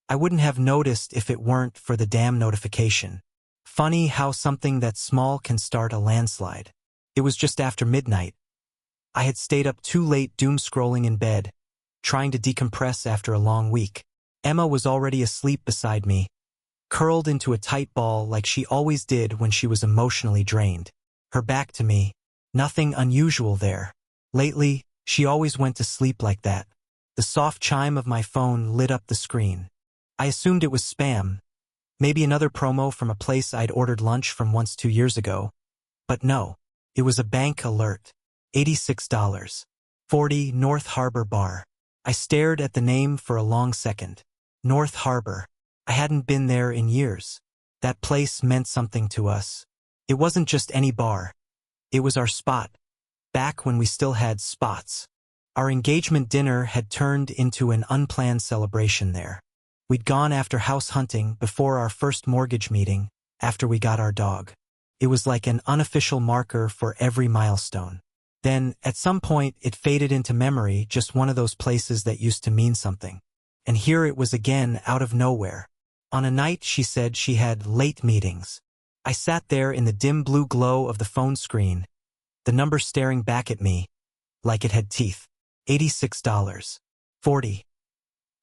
I wouldn't have noticed if it weren't for the damn notification. Funny how something that small can start a landslide. It was just after midnight. I had stayed up too late doom-scrolling in bed, trying to decompress after a long week. Emma was already asleep beside me, curled into a tight ball like she always did when she was emotionally drained. Her back to me. Nothing unusual there. Lately, she always went to sleep like that. The soft chime of my phone lit up the screen. I assumed it was spam, maybe another promo from a place I'd ordered lunch from once 2 years ago. But no, it was a bank alert. $86.40 North Harbor Bar. I stared at the name for a long second. North Harbor. I hadn't been there in years. That place meant something to us. It wasn't just any bar. It was our spot. Back when we still had spots. Our engagement dinner had turned into an unplanned celebration there. We'd gone after house hunting before our first mortgage meeting, after we got our dog. It was like an unofficial marker for every milestone. Then, at some point, it faded into memory, just one of those places that used to mean something. And here it was again, out of nowhere. On a night she said she had late meetings. I sat there in the dim blue glow of the phone screen, the number staring back at me, like it had teeth. $86.40.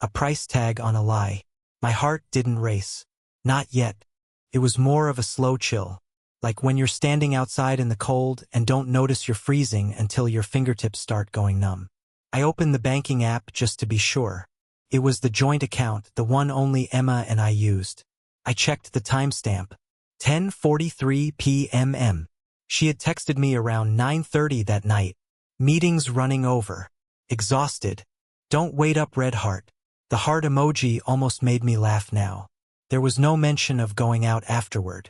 A price tag on a lie. My heart didn't race. Not yet. It was more of a slow chill, like when you're standing outside in the cold and don't notice you're freezing until your fingertips start going numb. I opened the banking app just to be sure. It was the joint account, the one only Emma and I used. I checked the timestamp. 10:43 p.m. She had texted me around 9:30 that night. Meetings running over. Exhausted. Don't wait up, red heart. The heart emoji almost made me laugh now. There was no mention of going out afterward.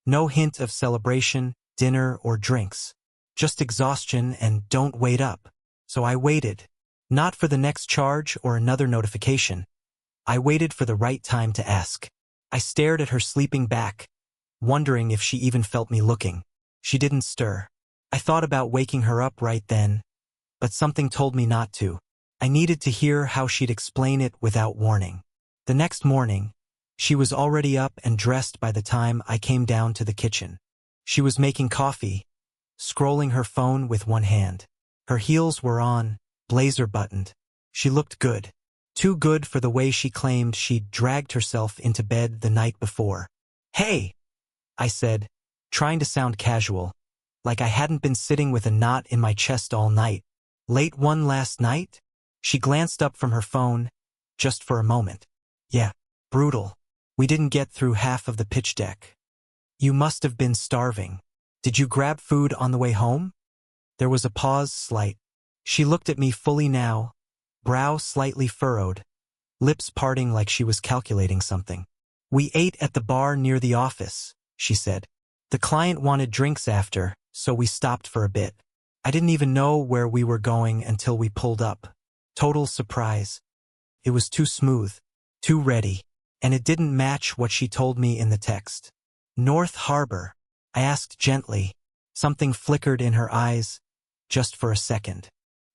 No hint of celebration, dinner, or drinks. Just exhaustion and don't wait up. So I waited. Not for the next charge or another notification. I waited for the right time to ask. I stared at her sleeping back, wondering if she even felt me looking. She didn't stir. I thought about waking her up right then, but something told me not to. I needed to hear how she'd explain it without warning. The next morning, she was already up and dressed by the time I came down to the kitchen. She was making coffee, scrolling her phone with one hand. Her heels were on, blazer buttoned. She looked good. Too good for the way she claimed she'd dragged herself into bed the night before. "Hey," I said, trying to sound casual, like I hadn't been sitting with a knot in my chest all night. "Late one last night?" She glanced up from her phone, just for a moment. "Yeah, brutal. We didn't get through half of the pitch deck." "You must have been starving. Did you grab food on the way home?" There was a pause, slight. She looked at me fully now, brow slightly furrowed, lips parting like she was calculating something. "We ate at the bar near the office," she said. "The client wanted drinks after, so we stopped for a bit. I didn't even know where we were going until we pulled up. Total surprise. It was too smooth, too ready, and it didn't match what she told me in the text." "North Harbor?" I asked gently. Something flickered in her eyes, just for a second.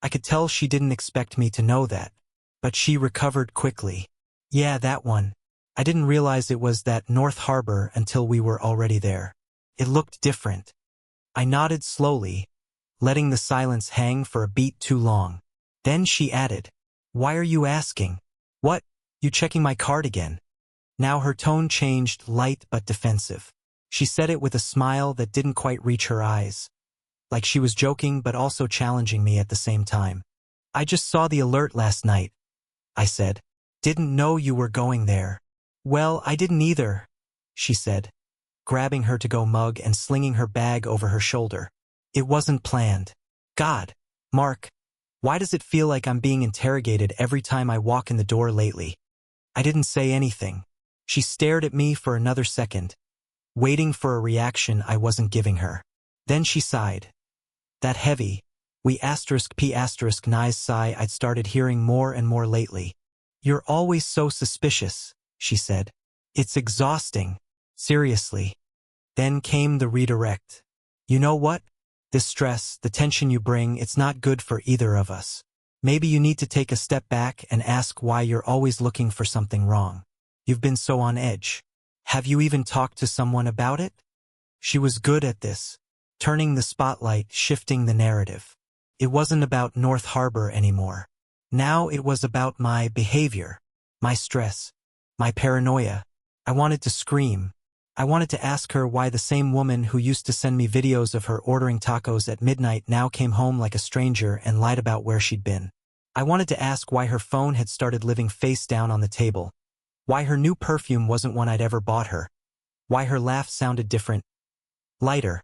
I could tell she didn't expect me to know that, but she recovered quickly. "Yeah, that one. I didn't realize it was that North Harbor until we were already there. It looked different." I nodded slowly, letting the silence hang for a beat too long. Then she added, "Why are you asking?" "What? You checking my card again?" Now her tone changed, light but defensive. She said it with a smile that didn't quite reach her eyes, like she was joking but also challenging me at the same time. "I just saw the alert last night," I said. "Didn't know you were going there." "Well, I didn't either," she said, grabbing her to-go mug and slinging her bag over her shoulder. "It wasn't planned." God, Mark, why does it feel like I'm being interrogated every time I walk in the door lately? I didn't say anything. She stared at me for another second, waiting for a reaction I wasn't giving her. Then she sighed. That heavy, nice sigh I'd started hearing more and more lately. "You're always so suspicious," she said. "It's exhausting. Seriously." Then came the redirect. "You know what? This stress, the tension you bring, it's not good for either of us. Maybe you need to take a step back and ask why you're always looking for something wrong." You've been so on edge. Have you even talked to someone about it? She was good at this, turning the spotlight, shifting the narrative. It wasn't about North Harbor anymore. Now it was about my behavior, my stress, my paranoia. I wanted to scream. I wanted to ask her why the same woman who used to send me videos of her ordering tacos at midnight now came home like a stranger and lied about where she'd been. I wanted to ask why her phone had started living face down on the table, why her new perfume wasn't one I'd ever bought her, why her laugh sounded different, lighter,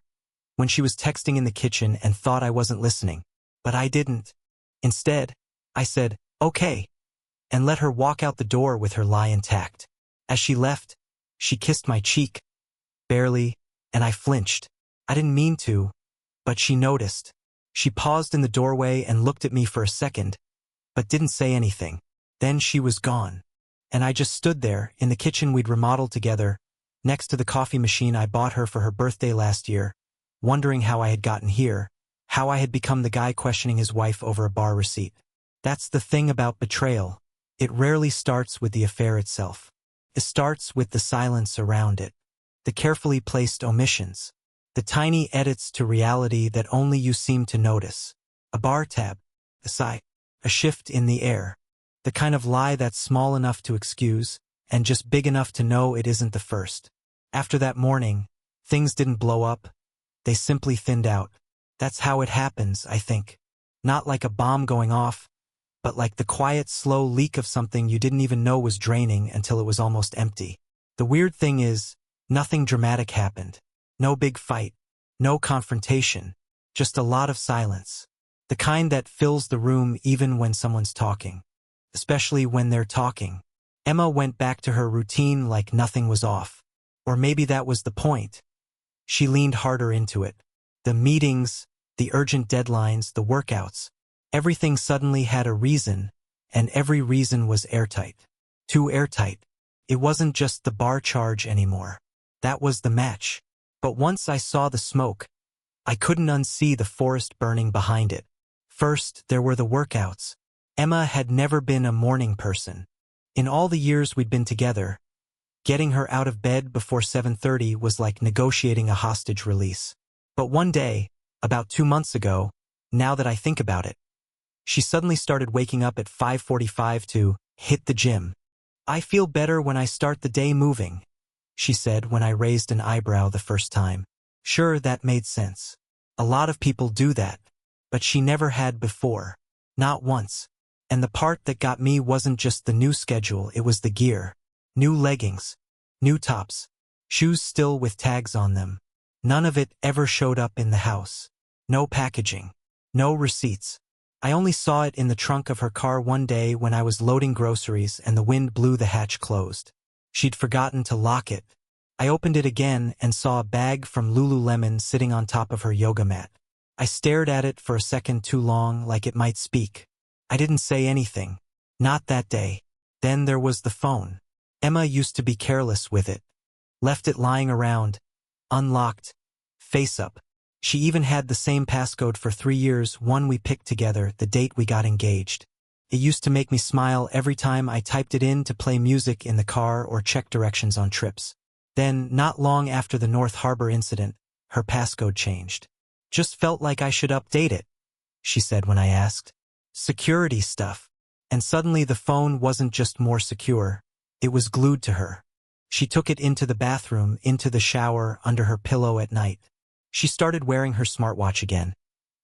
when she was texting in the kitchen and thought I wasn't listening. But I didn't. Instead, I said, okay, and let her walk out the door with her lie intact. As she left, she kissed my cheek, barely, and I flinched. I didn't mean to, but she noticed. She paused in the doorway and looked at me for a second, but didn't say anything. Then she was gone. And I just stood there, in the kitchen we'd remodeled together, next to the coffee machine I bought her for her birthday last year, wondering how I had gotten here, how I had become the guy questioning his wife over a bar receipt. That's the thing about betrayal. It rarely starts with the affair itself. It starts with the silence around it, the carefully placed omissions, the tiny edits to reality that only you seem to notice. A bar tab, a sigh, a shift in the air, the kind of lie that's small enough to excuse and just big enough to know it isn't the first. After that morning, things didn't blow up. They simply thinned out. That's how it happens, I think. Not like a bomb going off, but like the quiet, slow leak of something you didn't even know was draining until it was almost empty. The weird thing is, nothing dramatic happened. No big fight. No confrontation. Just a lot of silence. The kind that fills the room even when someone's talking. Especially when they're talking. Emma went back to her routine like nothing was off. Or maybe that was the point. She leaned harder into it. The meetings, the urgent deadlines, the workouts. Everything suddenly had a reason, and every reason was airtight. Too airtight. It wasn't just the bar charge anymore. That was the match. But once I saw the smoke, I couldn't unsee the forest burning behind it. First, there were the workouts. Emma had never been a morning person. In all the years we'd been together, getting her out of bed before 7:30 was like negotiating a hostage release. But one day, about 2 months ago, now that I think about it, she suddenly started waking up at 5:45 to hit the gym. I feel better when I start the day moving, she said when I raised an eyebrow the first time. Sure, that made sense. A lot of people do that, but she never had before. Not once. And the part that got me wasn't just the new schedule, it was the gear. New leggings, new tops, shoes still with tags on them. None of it ever showed up in the house. No packaging. No receipts. I only saw it in the trunk of her car one day when I was loading groceries and the wind blew the hatch closed. She'd forgotten to lock it. I opened it again and saw a bag from Lululemon sitting on top of her yoga mat. I stared at it for a second too long, like it might speak. I didn't say anything. Not that day. Then there was the phone. Emma used to be careless with it. Left it lying around, unlocked, face up. She even had the same passcode for 3 years, one we picked together, the date we got engaged. It used to make me smile every time I typed it in to play music in the car or check directions on trips. Then, not long after the North Harbor incident, her passcode changed. Just felt like I should update it, she said when I asked. Security stuff. And suddenly the phone wasn't just more secure, it was glued to her. She took it into the bathroom, into the shower, under her pillow at night. She started wearing her smartwatch again,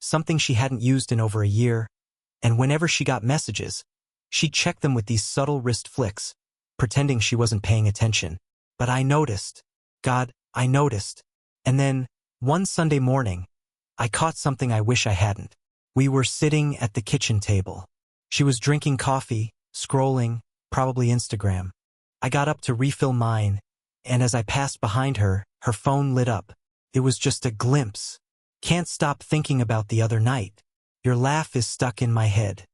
something she hadn't used in over a year, and whenever she got messages, she'd check them with these subtle wrist flicks, pretending she wasn't paying attention. But I noticed. God, I noticed. And then, one Sunday morning, I caught something I wish I hadn't. We were sitting at the kitchen table. She was drinking coffee, scrolling, probably Instagram. I got up to refill mine, and as I passed behind her, her phone lit up. It was just a glimpse. Can't stop thinking about the other night. Your laugh is stuck in my head.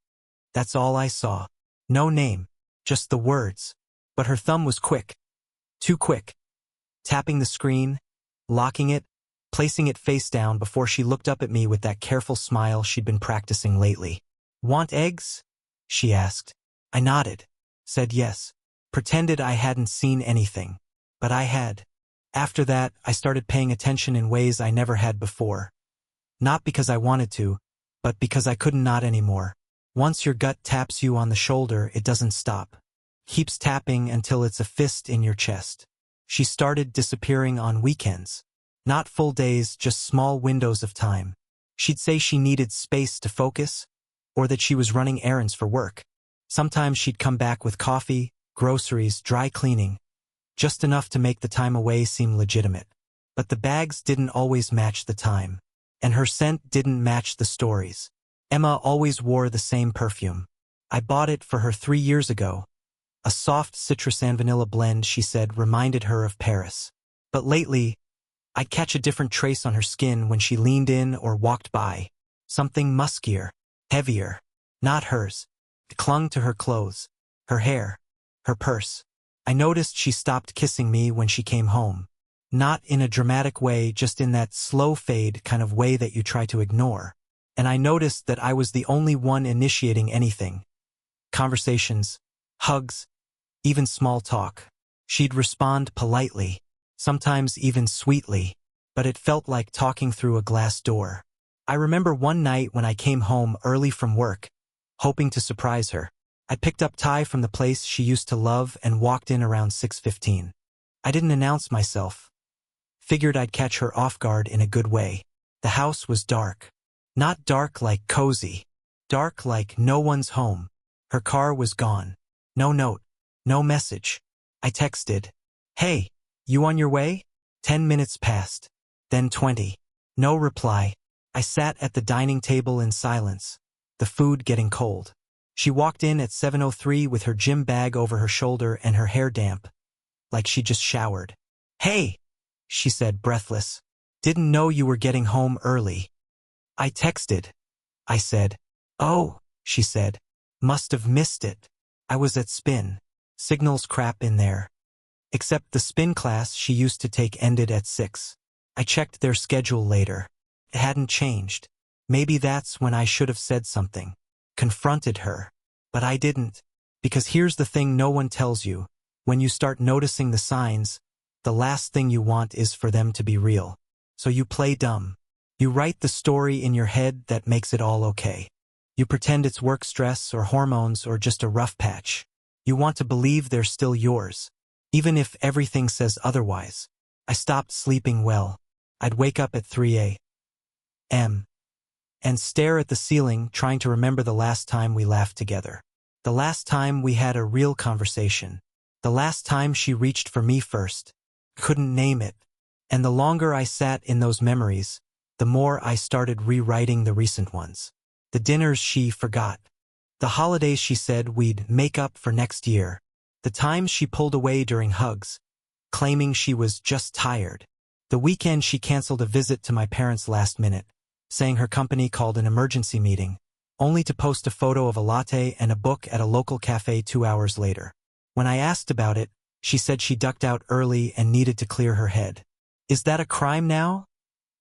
That's all I saw. No name, just the words. But her thumb was quick. Too quick. Tapping the screen, locking it, placing it face down before she looked up at me with that careful smile she'd been practicing lately. Want eggs? She asked. I nodded, said yes. Pretended I hadn't seen anything. But I had. After that, I started paying attention in ways I never had before. Not because I wanted to, but because I couldn't not anymore. Once your gut taps you on the shoulder, it doesn't stop. Keeps tapping until it's a fist in your chest. She started disappearing on weekends. Not full days, just small windows of time. She'd say she needed space to focus, or that she was running errands for work. Sometimes she'd come back with coffee, groceries, dry cleaning, just enough to make the time away seem legitimate. But the bags didn't always match the time. And her scent didn't match the stories. Emma always wore the same perfume. I bought it for her 3 years ago. A soft citrus and vanilla blend, she said, reminded her of Paris. But lately, I'd catch a different trace on her skin when she leaned in or walked by. Something muskier, heavier. Not hers. It clung to her clothes, her hair, her purse. I noticed she stopped kissing me when she came home. Not in a dramatic way, just in that slow fade kind of way that you try to ignore. And I noticed that I was the only one initiating anything. Conversations, hugs, even small talk. She'd respond politely, sometimes even sweetly, but it felt like talking through a glass door. I remember one night when I came home early from work, hoping to surprise her. I picked up Ty from the place she used to love and walked in around 6:15. I didn't announce myself. Figured I'd catch her off guard in a good way. The house was dark. Not dark like cozy. Dark like no one's home. Her car was gone. No note. No message. I texted, "Hey, you on your way?" 10 minutes passed. Then 20. No reply. I sat at the dining table in silence, the food getting cold. She walked in at 7:03 with her gym bag over her shoulder and her hair damp, like she just showered. "Hey," she said, breathless. "Didn't know you were getting home early." "I texted," I said. "Oh," she said. "Must have missed it. I was at spin. Signal's crap in there." Except the spin class she used to take ended at 6. I checked their schedule later. It hadn't changed. Maybe that's when I should have said something. Confronted her. But I didn't. Because here's the thing no one tells you. When you start noticing the signs, the last thing you want is for them to be real. So you play dumb. You write the story in your head that makes it all okay. You pretend it's work stress or hormones or just a rough patch. You want to believe they're still yours, even if everything says otherwise. I stopped sleeping well. I'd wake up at 3 a.m. and stare at the ceiling, trying to remember the last time we laughed together. The last time we had a real conversation. The last time she reached for me first. Couldn't name it. And the longer I sat in those memories, the more I started rewriting the recent ones. The dinners she forgot. The holidays she said we'd make up for next year. The times she pulled away during hugs, claiming she was just tired. The weekend she canceled a visit to my parents last minute, saying her company called an emergency meeting, only to post a photo of a latte and a book at a local cafe 2 hours later. When I asked about it, she said she ducked out early and needed to clear her head. "Is that a crime now?"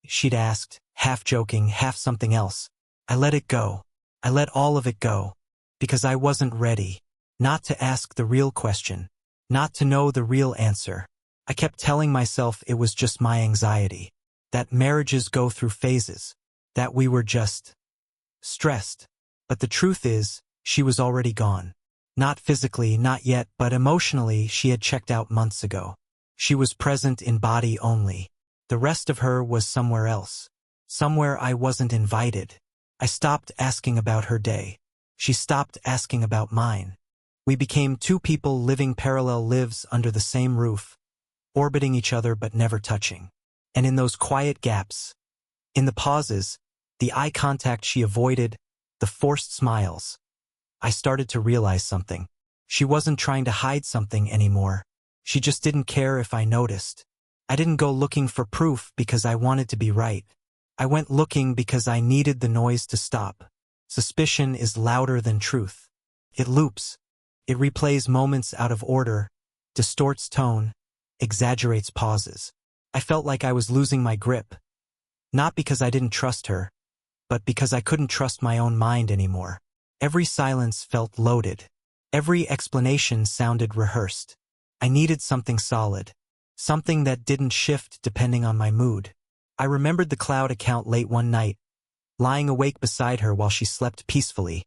she'd asked, half joking, half something else. I let it go. I let all of it go. Because I wasn't ready. Not to ask the real question. Not to know the real answer. I kept telling myself it was just my anxiety. That marriages go through phases. That we were just stressed. But the truth is, she was already gone. Not physically, not yet, but emotionally she had checked out months ago. She was present in body only. The rest of her was somewhere else. Somewhere I wasn't invited. I stopped asking about her day. She stopped asking about mine. We became two people living parallel lives under the same roof, orbiting each other but never touching. And in those quiet gaps, in the pauses, the eye contact she avoided, the forced smiles, I started to realize something. She wasn't trying to hide something anymore. She just didn't care if I noticed. I didn't go looking for proof because I wanted to be right. I went looking because I needed the noise to stop. Suspicion is louder than truth. It loops. It replays moments out of order, distorts tone, exaggerates pauses. I felt like I was losing my grip. Not because I didn't trust her, but because I couldn't trust my own mind anymore. Every silence felt loaded. Every explanation sounded rehearsed. I needed something solid, something that didn't shift depending on my mood. I remembered the cloud account late one night, lying awake beside her while she slept peacefully,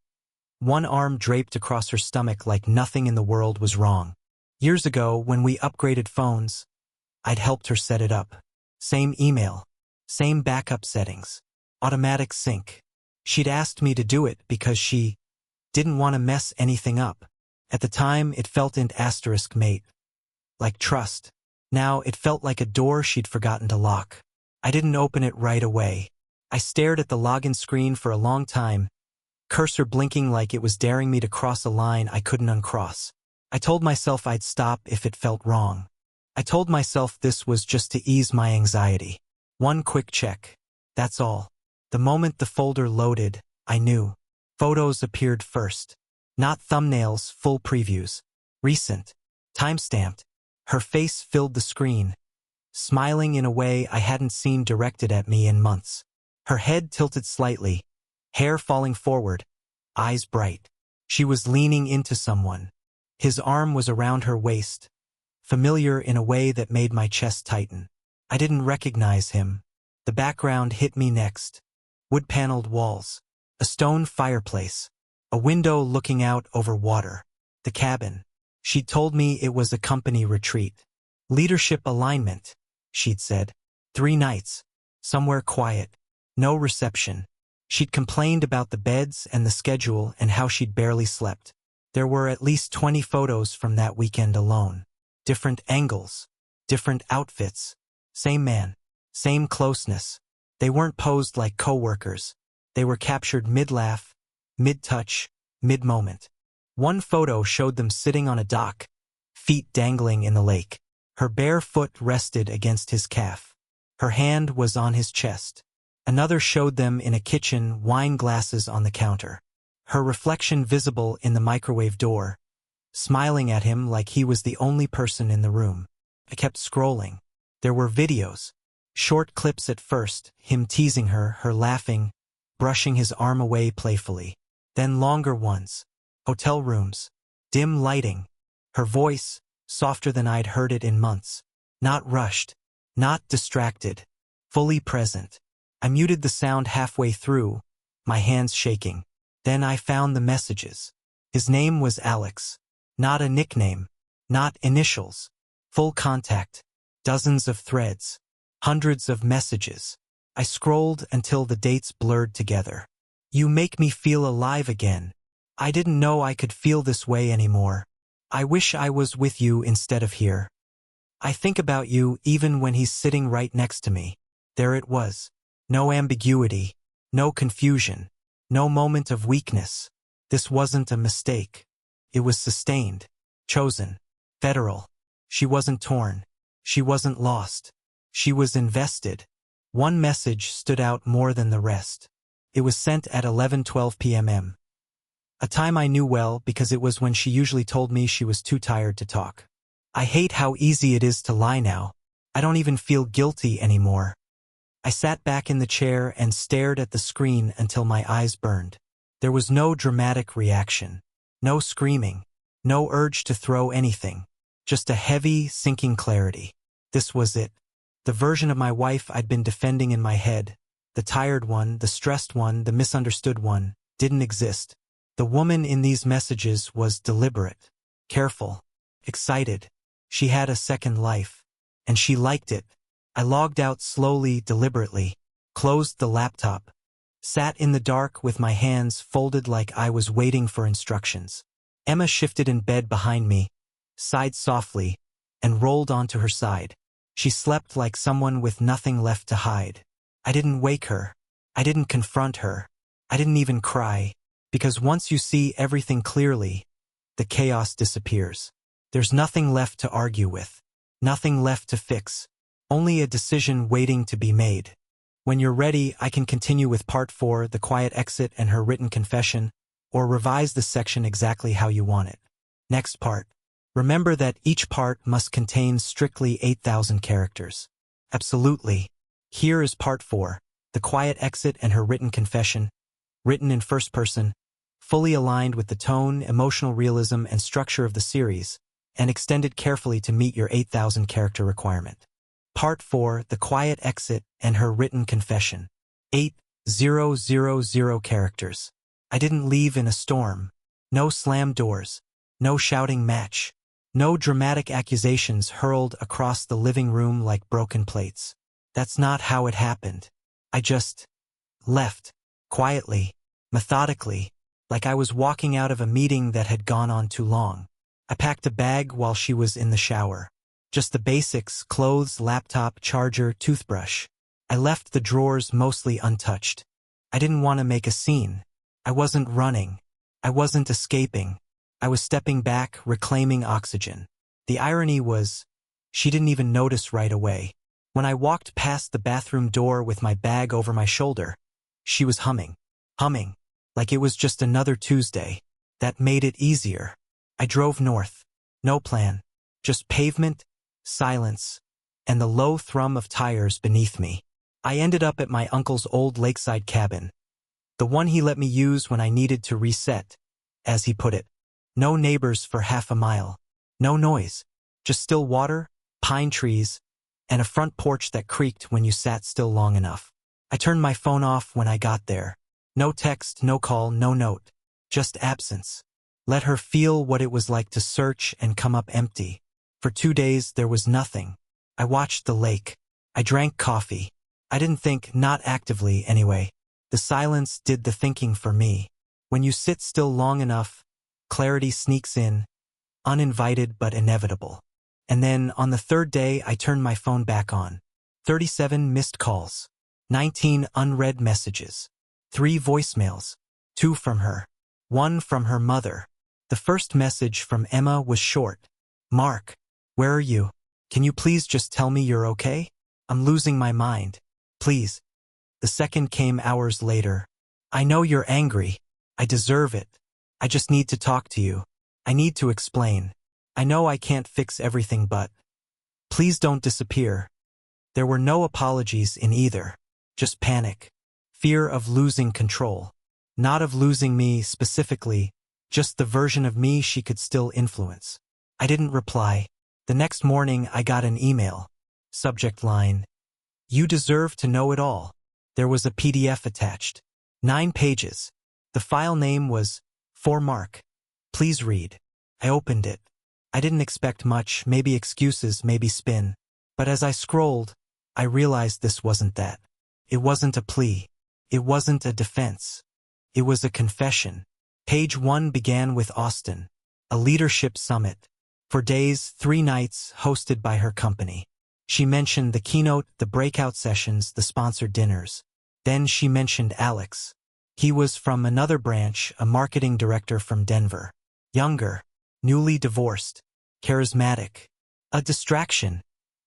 one arm draped across her stomach like nothing in the world was wrong. Years ago, when we upgraded phones, I'd helped her set it up. Same email, same backup settings, automatic sync. She'd asked me to do it because she didn't want to mess anything up. At the time, it felt an asterisk mate, like trust. Now, it felt like a door she'd forgotten to lock. I didn't open it right away. I stared at the login screen for a long time, cursor blinking like it was daring me to cross a line I couldn't uncross. I told myself I'd stop if it felt wrong. I told myself this was just to ease my anxiety. One quick check. That's all. The moment the folder loaded, I knew. Photos appeared first. Not thumbnails, full previews. Recent. Timestamped. Her face filled the screen, smiling in a way I hadn't seen directed at me in months. Her head tilted slightly, hair falling forward, eyes bright. She was leaning into someone. His arm was around her waist, familiar in a way that made my chest tighten. I didn't recognize him. The background hit me next. Wood-paneled walls, a stone fireplace, a window looking out over water. The cabin. She'd told me it was a company retreat. Leadership alignment, she'd said. 3 nights. Somewhere quiet. No reception. She'd complained about the beds and the schedule and how she'd barely slept. There were at least 20 photos from that weekend alone. Different angles. Different outfits. Same man. Same closeness. They weren't posed like coworkers. They were captured mid-laugh, mid-touch, mid-moment. One photo showed them sitting on a dock, feet dangling in the lake. Her bare foot rested against his calf. Her hand was on his chest. Another showed them in a kitchen, wine glasses on the counter. Her reflection visible in the microwave door, smiling at him like he was the only person in the room. I kept scrolling. There were videos. Short clips at first, him teasing her, her laughing, brushing his arm away playfully. Then longer ones. Hotel rooms. Dim lighting. Her voice, softer than I'd heard it in months. Not rushed. Not distracted. Fully present. I muted the sound halfway through, my hands shaking. Then I found the messages. His name was Alex. Not a nickname. Not initials. Full contact. Dozens of threads. Hundreds of messages. I scrolled until the dates blurred together. You make me feel alive again. I didn't know I could feel this way anymore. I wish I was with you instead of here. I think about you even when he's sitting right next to me. There it was. No ambiguity. No confusion. No moment of weakness. This wasn't a mistake. It was sustained. Chosen. Federal. She wasn't torn. She wasn't lost. She was invested. One message stood out more than the rest. It was sent at 11:12 p.m. A time I knew well because it was when she usually told me she was too tired to talk. I hate how easy it is to lie now. I don't even feel guilty anymore. I sat back in the chair and stared at the screen until my eyes burned. There was no dramatic reaction. No screaming. No urge to throw anything. Just a heavy, sinking clarity. This was it. The version of my wife I'd been defending in my head, the tired one, the stressed one, the misunderstood one, didn't exist. The woman in these messages was deliberate, careful, excited. She had a second life. And she liked it. I logged out slowly, deliberately, closed the laptop, sat in the dark with my hands folded like I was waiting for instructions. Emma shifted in bed behind me, sighed softly, and rolled onto her side. She slept like someone with nothing left to hide. I didn't wake her. I didn't confront her. I didn't even cry. Because once you see everything clearly, the chaos disappears. There's nothing left to argue with. Nothing left to fix. Only a decision waiting to be made. When you're ready, I can continue with part 4, the quiet exit and her written confession, or revise the section exactly how you want it. Next part. Remember that each part must contain strictly 8,000 characters. Absolutely. Here is part 4, the quiet exit and her written confession, written in first person, fully aligned with the tone, emotional realism, and structure of the series, and extended carefully to meet your 8,000 character requirement. Part 4, The Quiet Exit and Her Written Confession. 8,000 characters. I didn't leave in a storm. No slammed doors. No shouting match. No dramatic accusations hurled across the living room like broken plates. That's not how it happened. I just left. Quietly. Methodically. Like I was walking out of a meeting that had gone on too long. I packed a bag while she was in the shower. Just the basics: clothes, laptop, charger, toothbrush. I left the drawers mostly untouched. I didn't want to make a scene. I wasn't running. I wasn't escaping. I was stepping back, reclaiming oxygen. The irony was, she didn't even notice right away. When I walked past the bathroom door with my bag over my shoulder, she was humming. Humming. Like it was just another Tuesday. That made it easier. I drove north. No plan. Just pavement, silence, and the low thrum of tires beneath me. I ended up at my uncle's old lakeside cabin. The one he let me use when I needed to reset, as he put it. No neighbors for half a mile. No noise. Just still water, pine trees, and a front porch that creaked when you sat still long enough. I turned my phone off when I got there. No text, no call, no note. Just absence. Let her feel what it was like to search and come up empty. For 2 days there was nothing. I watched the lake. I drank coffee. I didn't think, not actively anyway. The silence did the thinking for me. When you sit still long enough, clarity sneaks in, uninvited but inevitable. And then, on the third day, I turned my phone back on. 37 missed calls. 19 unread messages. 3 voicemails. 2 from her. 1 from her mother. The first message from Emma was short. Mark, where are you? Can you please just tell me you're okay? I'm losing my mind. Please. The second came hours later. I know you're angry. I deserve it. I just need to talk to you. I need to explain. I know I can't fix everything, but please don't disappear. There were no apologies in either. Just panic. Fear of losing control. Not of losing me specifically, just the version of me she could still influence. I didn't reply. The next morning I got an email. Subject line: You deserve to know it all. There was a PDF attached. 9 pages. The file name was For Mark. Please read. I opened it. I didn't expect much, maybe excuses, maybe spin. But as I scrolled, I realized this wasn't that. It wasn't a plea. It wasn't a defense. It was a confession. Page 1 began with Austin, a leadership summit. For days, 3 nights, hosted by her company. She mentioned the keynote, the breakout sessions, the sponsored dinners. Then she mentioned Alex. He was from another branch, a marketing director from Denver. Younger, newly divorced, charismatic. A distraction,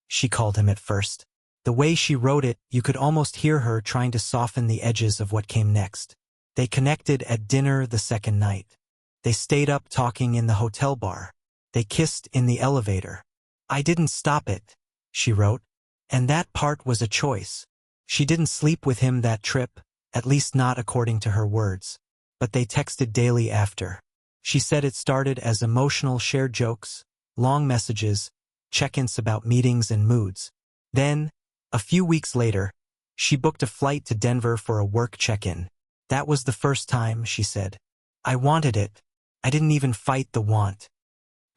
she called him at first. The way she wrote it, you could almost hear her trying to soften the edges of what came next. They connected at dinner the second night. They stayed up talking in the hotel bar. They kissed in the elevator. I didn't stop it, she wrote. And that part was a choice. She didn't sleep with him that trip, at least not according to her words. But they texted daily after. She said it started as emotional shared jokes, long messages, check-ins about meetings and moods. Then, a few weeks later, she booked a flight to Denver for a work check-in. That was the first time, she said. I wanted it. I didn't even fight the want.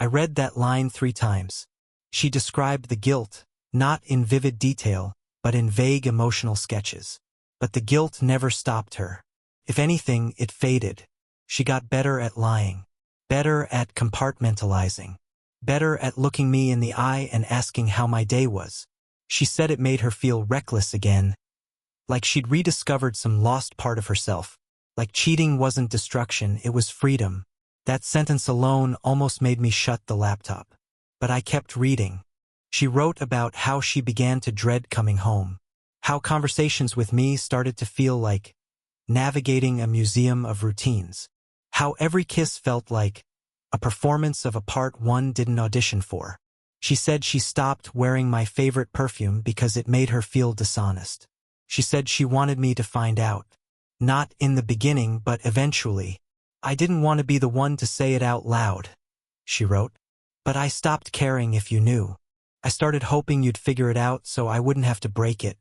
I read that line 3 times. She described the guilt, not in vivid detail, but in vague emotional sketches. But the guilt never stopped her. If anything, it faded. She got better at lying, better at compartmentalizing, better at looking me in the eye and asking how my day was. She said it made her feel reckless again, like she'd rediscovered some lost part of herself, like cheating wasn't destruction, it was freedom. That sentence alone almost made me shut the laptop. But I kept reading. She wrote about how she began to dread coming home, how conversations with me started to feel like navigating a museum of routines, how every kiss felt like a performance of a part one didn't audition for. She said she stopped wearing my favorite perfume because it made her feel dishonest. She said she wanted me to find out. Not in the beginning, but eventually. I didn't want to be the one to say it out loud, she wrote. But I stopped caring if you knew. I started hoping you'd figure it out so I wouldn't have to break it.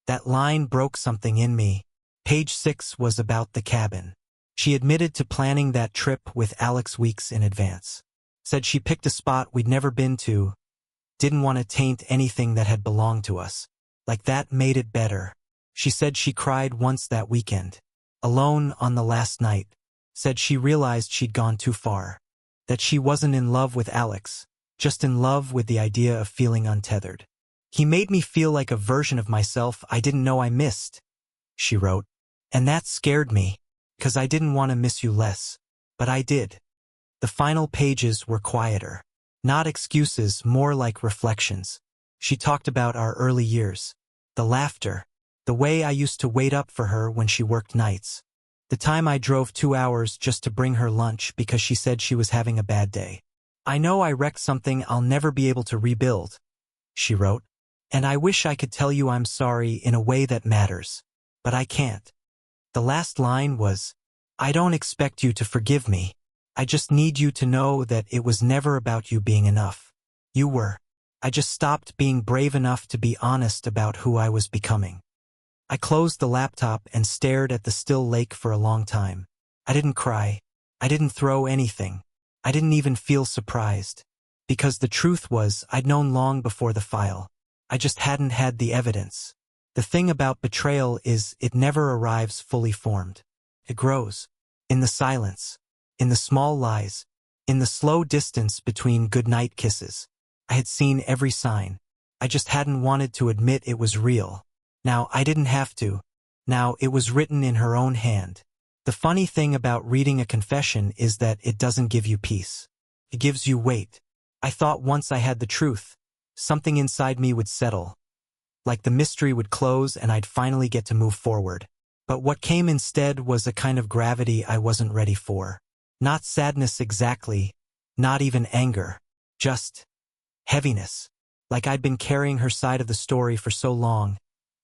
That line broke something in me. Page 6 was about the cabin. She admitted to planning that trip with Alex weeks in advance. Said she picked a spot we'd never been to, didn't want to taint anything that had belonged to us. Like that made it better. She said she cried once that weekend. Alone on the last night. Said she realized she'd gone too far. That she wasn't in love with Alex, just in love with the idea of feeling untethered. He made me feel like a version of myself I didn't know I missed, she wrote. And that scared me, 'cause I didn't want to miss you less. But I did. The final pages were quieter. Not excuses, more like reflections. She talked about our early years. The laughter. The way I used to wait up for her when she worked nights. The time I drove 2 hours just to bring her lunch because she said she was having a bad day. I know I wrecked something I'll never be able to rebuild, she wrote. And I wish I could tell you I'm sorry in a way that matters. But I can't. The last line was, I don't expect you to forgive me. I just need you to know that it was never about you being enough. You were. I just stopped being brave enough to be honest about who I was becoming. I closed the laptop and stared at the still lake for a long time. I didn't cry. I didn't throw anything. I didn't even feel surprised. Because the truth was, I'd known long before the file. I just hadn't had the evidence. The thing about betrayal is it never arrives fully formed. It grows. In the silence. In the small lies. In the slow distance between goodnight kisses. I had seen every sign. I just hadn't wanted to admit it was real. Now I didn't have to. Now it was written in her own hand. The funny thing about reading a confession is that it doesn't give you peace. It gives you weight. I thought once I had the truth, something inside me would settle. Like the mystery would close and I'd finally get to move forward. But what came instead was a kind of gravity I wasn't ready for. Not sadness exactly, not even anger. Just heaviness. Like I'd been carrying her side of the story for so long.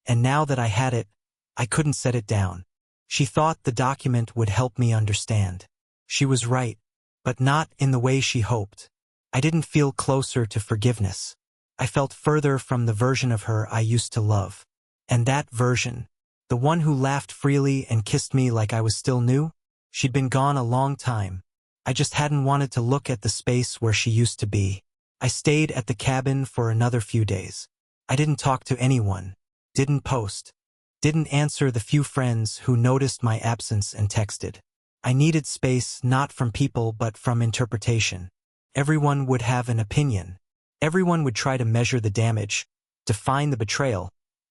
And now that I had it, I couldn't set it down. She thought the document would help me understand. She was right, but not in the way she hoped. I didn't feel closer to forgiveness. I felt further from the version of her I used to love. And that version, the one who laughed freely and kissed me like I was still new, she'd been gone a long time. I just hadn't wanted to look at the space where she used to be. I stayed at the cabin for another few days. I didn't talk to anyone. Didn't post. Didn't answer the few friends who noticed my absence and texted. I needed space not from people but from interpretation. Everyone would have an opinion. Everyone would try to measure the damage, define the betrayal,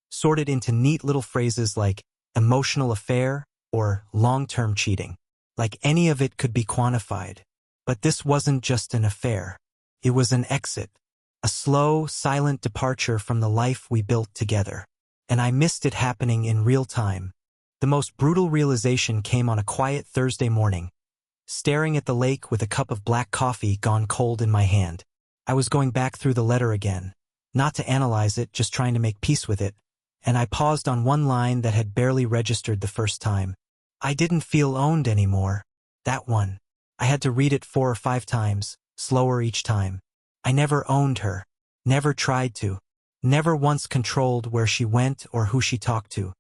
sort it into neat little phrases like emotional affair or long-term cheating. Like any of it could be quantified. But this wasn't just an affair. It was an exit. A slow, silent departure from the life we built together. And I missed it happening in real time. The most brutal realization came on a quiet Thursday morning, staring at the lake with a cup of black coffee gone cold in my hand. I was going back through the letter again, not to analyze it, just trying to make peace with it, and I paused on one line that had barely registered the first time. I didn't feel owned anymore. That one. I had to read it 4 or 5 times, slower each time. I never owned her. Never tried to. Never once controlled where she went or who she talked to.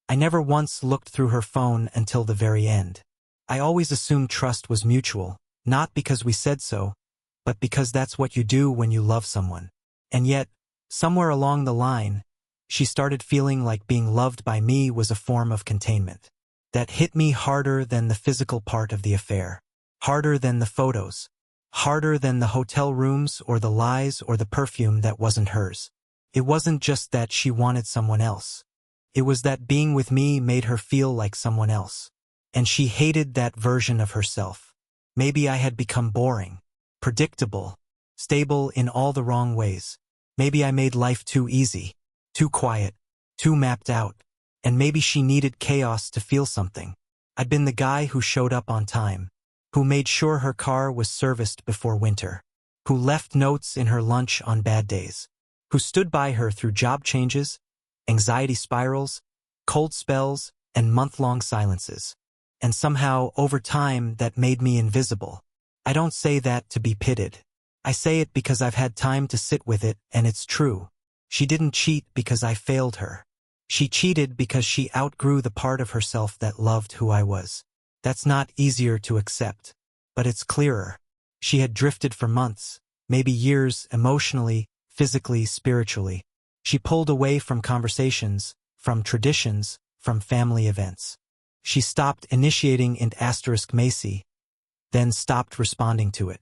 I never once looked through her phone until the very end. I always assumed trust was mutual, not because we said so, but because that's what you do when you love someone. And yet, somewhere along the line, she started feeling like being loved by me was a form of containment. That hit me harder than the physical part of the affair. Harder than the photos. Harder than the hotel rooms or the lies or the perfume that wasn't hers. It wasn't just that she wanted someone else. It was that being with me made her feel like someone else. And she hated that version of herself. Maybe I had become boring, predictable, stable in all the wrong ways. Maybe I made life too easy, too quiet, too mapped out. And maybe she needed chaos to feel something. I'd been the guy who showed up on time, who made sure her car was serviced before winter, who left notes in her lunch on bad days, who stood by her through job changes, anxiety spirals, cold spells, and month-long silences. and somehow, over time, that made me invisible. I don't say that to be pitied. I say it because I've had time to sit with it, and it's true. She didn't cheat because I failed her. She cheated because she outgrew the part of herself that loved who I was. That's not easier to accept, but it's clearer. She had drifted for months, maybe years, emotionally, physically, spiritually. She pulled away from conversations, from traditions, from family events. She stopped initiating int asterisk Macy, then stopped responding to it.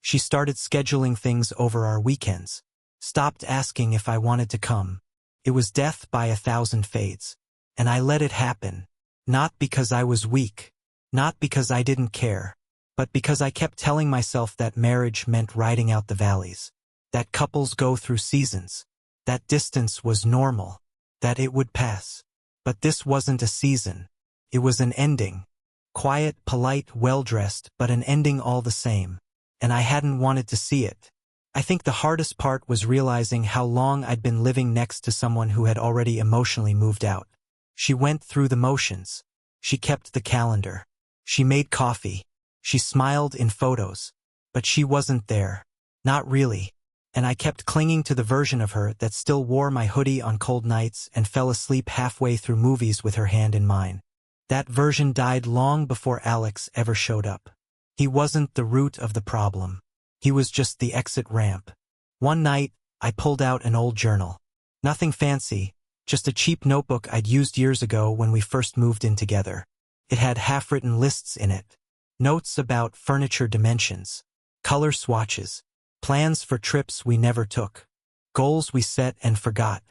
She started scheduling things over our weekends, stopped asking if I wanted to come. It was death by 1,000 fades. And I let it happen, not because I was weak, not because I didn't care, but because I kept telling myself that marriage meant riding out the valleys, that couples go through seasons, that distance was normal, that it would pass. But this wasn't a season. It was an ending. Quiet, polite, well-dressed, but an ending all the same. And I hadn't wanted to see it. I think the hardest part was realizing how long I'd been living next to someone who had already emotionally moved out. She went through the motions. She kept the calendar. She made coffee. She smiled in photos. But she wasn't there. Not really. And I kept clinging to the version of her that still wore my hoodie on cold nights and fell asleep halfway through movies with her hand in mine. That version died long before Alex ever showed up. He wasn't the root of the problem. He was just the exit ramp. One night, I pulled out an old journal. Nothing fancy, just a cheap notebook I'd used years ago when we first moved in together. It had half-written lists in it. Notes about furniture dimensions, color swatches, plans for trips we never took, goals we set and forgot.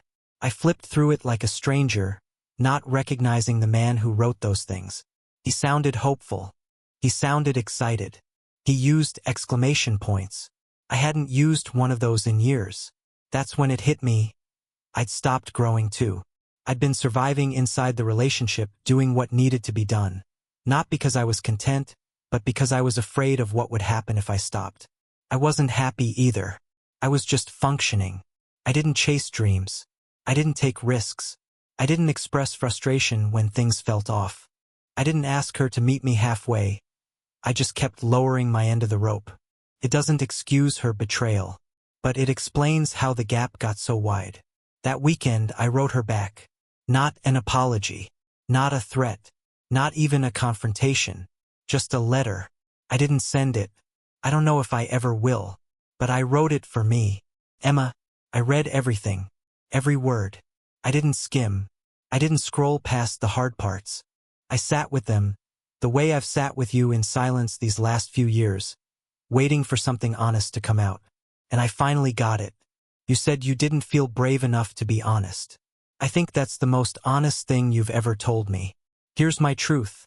I flipped through it like a stranger, not recognizing the man who wrote those things. He sounded hopeful. He sounded excited. He used exclamation points. I hadn't used one of those in years. That's when it hit me. I'd stopped growing too. I'd been surviving inside the relationship, doing what needed to be done. Not because I was content, but because I was afraid of what would happen if I stopped. I wasn't happy either. I was just functioning. I didn't chase dreams. I didn't take risks. I didn't express frustration when things felt off. I didn't ask her to meet me halfway. I just kept lowering my end of the rope. It doesn't excuse her betrayal, but it explains how the gap got so wide. That weekend, I wrote her back. Not an apology, not a threat, not even a confrontation, just a letter. I didn't send it. I don't know if I ever will, but I wrote it for me. Emma, I read everything, every word. I didn't skim. I didn't scroll past the hard parts. I sat with them, the way I've sat with you in silence these last few years, waiting for something honest to come out. And I finally got it. You said you didn't feel brave enough to be honest. I think that's the most honest thing you've ever told me. Here's my truth.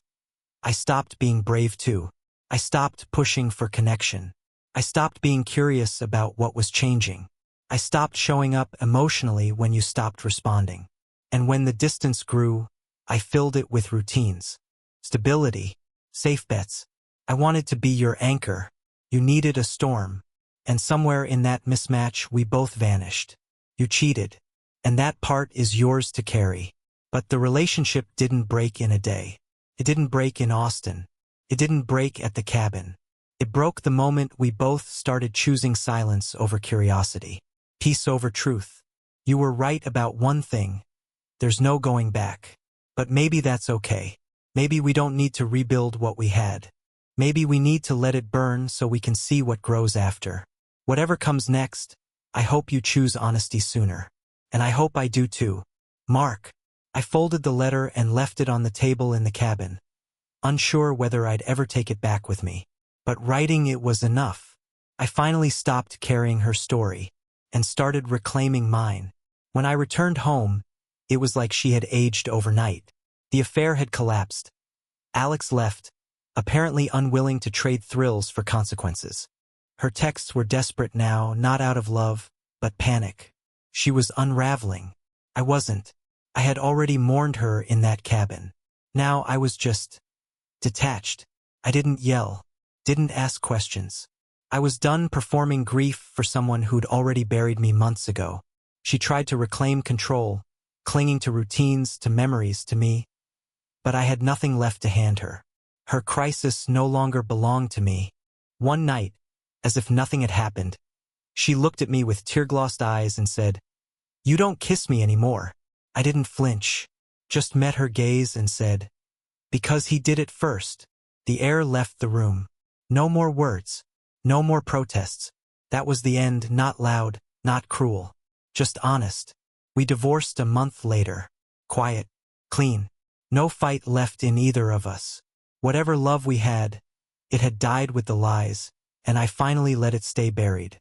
I stopped being brave too. I stopped pushing for connection. I stopped being curious about what was changing. I stopped showing up emotionally when you stopped responding. And when the distance grew, I filled it with routines. Stability. Safe bets. I wanted to be your anchor. You needed a storm. And somewhere in that mismatch, we both vanished. You cheated. And that part is yours to carry. But the relationship didn't break in a day. It didn't break in Austin. It didn't break at the cabin. It broke the moment we both started choosing silence over curiosity. Peace over truth. You were right about one thing. There's no going back. But maybe that's okay. Maybe we don't need to rebuild what we had. Maybe we need to let it burn so we can see what grows after. Whatever comes next, I hope you choose honesty sooner. And I hope I do too. Mark. I folded the letter and left it on the table in the cabin, unsure whether I'd ever take it back with me. But writing it was enough. I finally stopped carrying her story and started reclaiming mine. When I returned home, it was like she had aged overnight. The affair had collapsed. Alex left, apparently unwilling to trade thrills for consequences. Her texts were desperate now, not out of love, but panic. She was unraveling. I wasn't. I had already mourned her in that cabin. Now I was just detached. I didn't yell, didn't ask questions. I was done performing grief for someone who'd already buried me months ago. She tried to reclaim control, clinging to routines, to memories, to me. But I had nothing left to hand her. Her crisis no longer belonged to me. One night, as if nothing had happened, she looked at me with tear-glossed eyes and said, "You don't kiss me anymore." I didn't flinch, just met her gaze and said, "Because he did it first." The air left the room. No more words, no more protests. That was the end, not loud, not cruel, just honest. We divorced a month later. Quiet, clean, no fight left in either of us. Whatever love we had, it had died with the lies, and I finally let it stay buried.